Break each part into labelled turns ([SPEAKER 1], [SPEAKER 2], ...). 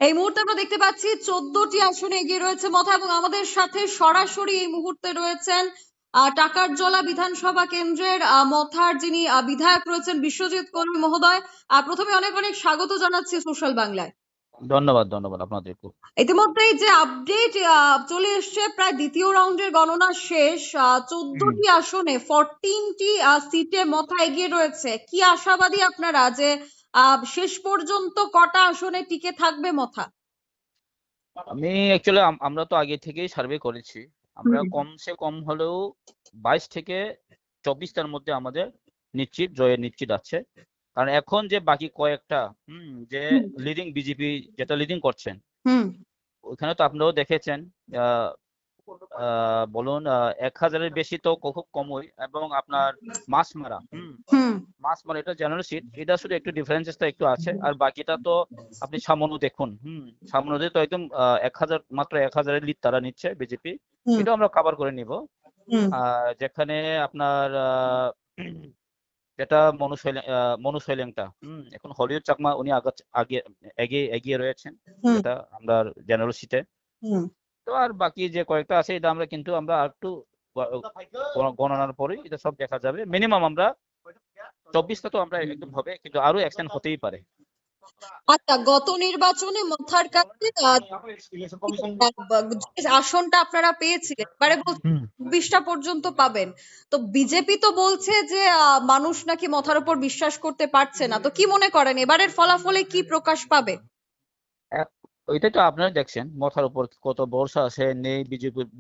[SPEAKER 1] এই মুহূর্তে আমরা দেখতে পাচ্ছি 14টি আসনে এগিয়ে রয়েছে মথা, এবং আমাদের সাথে সরাসরি এই মুহূর্তে রয়েছেন টাকারজলা বিধানসভা কেন্দ্রের মথার যিনি বিধায়ক রয়েছেন বিশ্বজিৎ কর্মী মহোদয়। প্রথমে অনেক অনেক স্বাগত জানাচ্ছি সোশ্যাল বাংলায়।
[SPEAKER 2] ধন্যবাদ ধন্যবাদ আপনাদেরকে।
[SPEAKER 1] ইতিমধ্যেই যে আপডেট চলে এসছে, প্রায় দ্বিতীয় রাউন্ডের গণনা শেষ। 14টি আসনে 14টি সিটে মথা এগিয়ে রয়েছে। কি আশাবাদী আপনারা যে শেষ পর্যন্ত কটা আসনে টিকে থাকবে মথা?
[SPEAKER 2] আমি অ্যাকচুয়ালি আমরা তো আগে থেকেই সার্ভে করেছি, আমরা কমসে কম হলেও 22 থেকে 24টার মধ্যে আমাদের নিশ্চিত আছে। কারণ এখন যে বাকি কয়েকটা যে লিডিং বিজেপি যেটা লিডিং করছেন, ওইখানে তো আপনারাও দেখেছেন, বলুন 1000-এর বেশি তো খুব কমই, এবং আপনার মাছমারা এটা জেনারেল সিট, এটা শুধু একটু ডিফারেন্সেসটা একটু আছে, আর বাকিটা তো আপনি সামনে দেখুন, সামনে তো একদম 1000, মাত্র 1000-এর লিড তারা নিচ্ছে বিজেপি, এটা আমরা কভার করে নিব। যেখানে আপনার যেটা মনু সৈলেংটা এখন হলিউড চাকমা উনি এগিয়ে রয়েছেন, এটা আমরা জেনারেল সিটে। তো আর বাকি যে কয়েকটা আছে এটা আমরা একটু গণনার পরে এটা সব দেখা যাবে। মিনিমাম আমরা 24টা তো আমরা একদম হবে, কিন্তু আরো এক্সটেন্ড হতেই পারে।
[SPEAKER 1] আচ্ছা, গত নির্বাচনে মথার কাছে যে আসনটা আপনারা পেয়েছিলেন, এবারে 24টা পর্যন্ত পাবেন। তো বিজেপি তো বলছে যে মানুষ নাকি মথার উপর বিশ্বাস করতে পারছে না। তো কি মনে করেন এবারের ফলাফলে কি প্রকাশ পাবে?
[SPEAKER 2] ওইটাই তো আপনারা দেখছেন, মথার উপর কত ভরসা আছে নেই,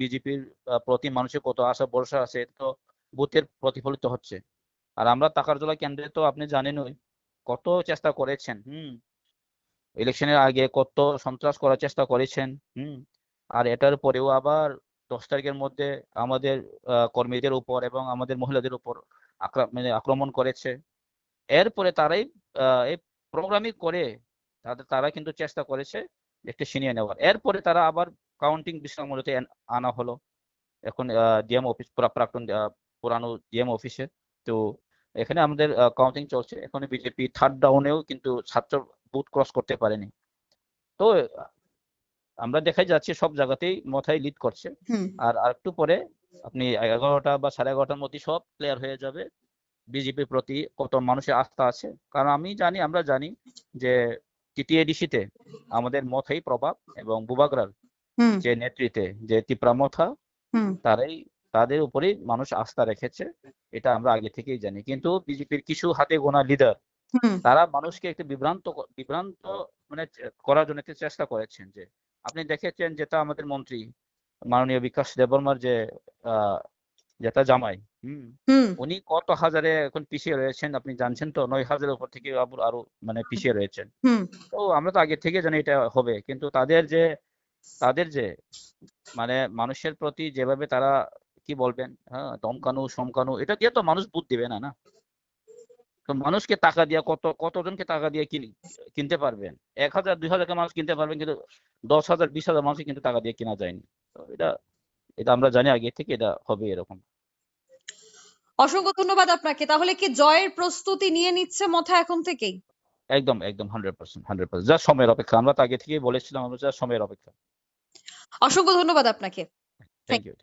[SPEAKER 2] বিজেপির প্রতি মানুষের কত আশা ভরসা আছে, তো বুথের প্রতিফলিত হচ্ছে। আর আমরা টাকারজলা কেন্দ্রে তো আপনি জানেনই কত চেষ্টা করেছেন, ইলেকশনের আগে কত সন্ত্রাস করার চেষ্টা করেছেন, আর এটার পরেও আবার 10 তারিখের মধ্যে আমাদের কর্মীদের উপর এবং আমাদের মহিলাদের উপর আক্রমণ করেছে। এরপরে তারাই এই প্রোগ্রামিং করে তারা কিন্তু চেষ্টা করেছে একটু ছিনিয়ে নেওয়ার। এরপরে তারা আবার কাউন্টিং বিশ্রামতে আনা হলো এখন ডিএম অফিস, প্রাক্তন পুরানো ডিএম অফিসে। তো এখানে আমাদের কাউন্টিং চলছে, এখন বিজেপি থার্ড ডাউনেও কিন্তু ছাত্র বুথ ক্রস করতে পারেনি। তো আমরা দেখাই যাচ্ছে সব জায়গাতেই মথাই লিড করছে। আর একটু পরে আপনি 11টা বা 11:30টার মধ্যে সব ক্লিয়ার হয়ে যাবে বিজেপির প্রতি কত মানুষের আস্থা আছে। কারণ আমরা জানি যে টিটিএডিসিতে আমাদের মথাই প্রভাব, এবং বুবাগ্রার যে নেতৃত্বে যে তিপ্রা মথা, তাদের উপরেই মানুষ আস্থা রেখেছে, এটা আমরা আগে থেকেই জানি। কিন্তু বিজেপির কিছু হাতে গোনা লিডার তারা মানুষকে একটু বিভ্রান্ত মানে করার জন্য চেষ্টা করেছেন। যে আপনি দেখেছেন যেটা আমাদের মন্ত্রী মাননীয় বিকাশ দেববর্মার যে যেটা জামাই, উনি কত হাজারে এখন পিছিয়ে রয়েছেন আপনি জানছেন তো, 9000-এর উপর থেকে আরো মানে পিছিয়ে রয়েছেন। তো আমরা তো আগে থেকে জানি এটা হবে, কিন্তু তাদের যে মানে মানুষের প্রতি যেভাবে তারা কি বলবেন, দমকানো সমকানো, এটা দিয়ে তো মানুষ বুঝ দিবে না। তো মানুষকে টাকা দিয়ে কতজনকে টাকা দিয়ে কিনতে পারবেন? 1000-2000 মানুষ কিনতে পারবেন, কিন্তু 10,000-20,000 মানুষ কিন্তু টাকা দিয়ে কেনা যায়নি। তো এটা আমরা জানি আগে থেকে এটা হবে এরকম।
[SPEAKER 1] অসংখ্য ধন্যবাদ আপনাকে। তাহলে কি জয়ের প্রস্তুতি নিয়ে নিচ্ছে মথা এখন থেকেই?
[SPEAKER 2] একদম 100%। যা সময়ের অপেক্ষা, আমরা তো আগে থেকেই বলেছিলাম, আমরা যা সময়ের অপেক্ষা।
[SPEAKER 1] অসংখ্য ধন্যবাদ আপনাকে।
[SPEAKER 2] Thank you.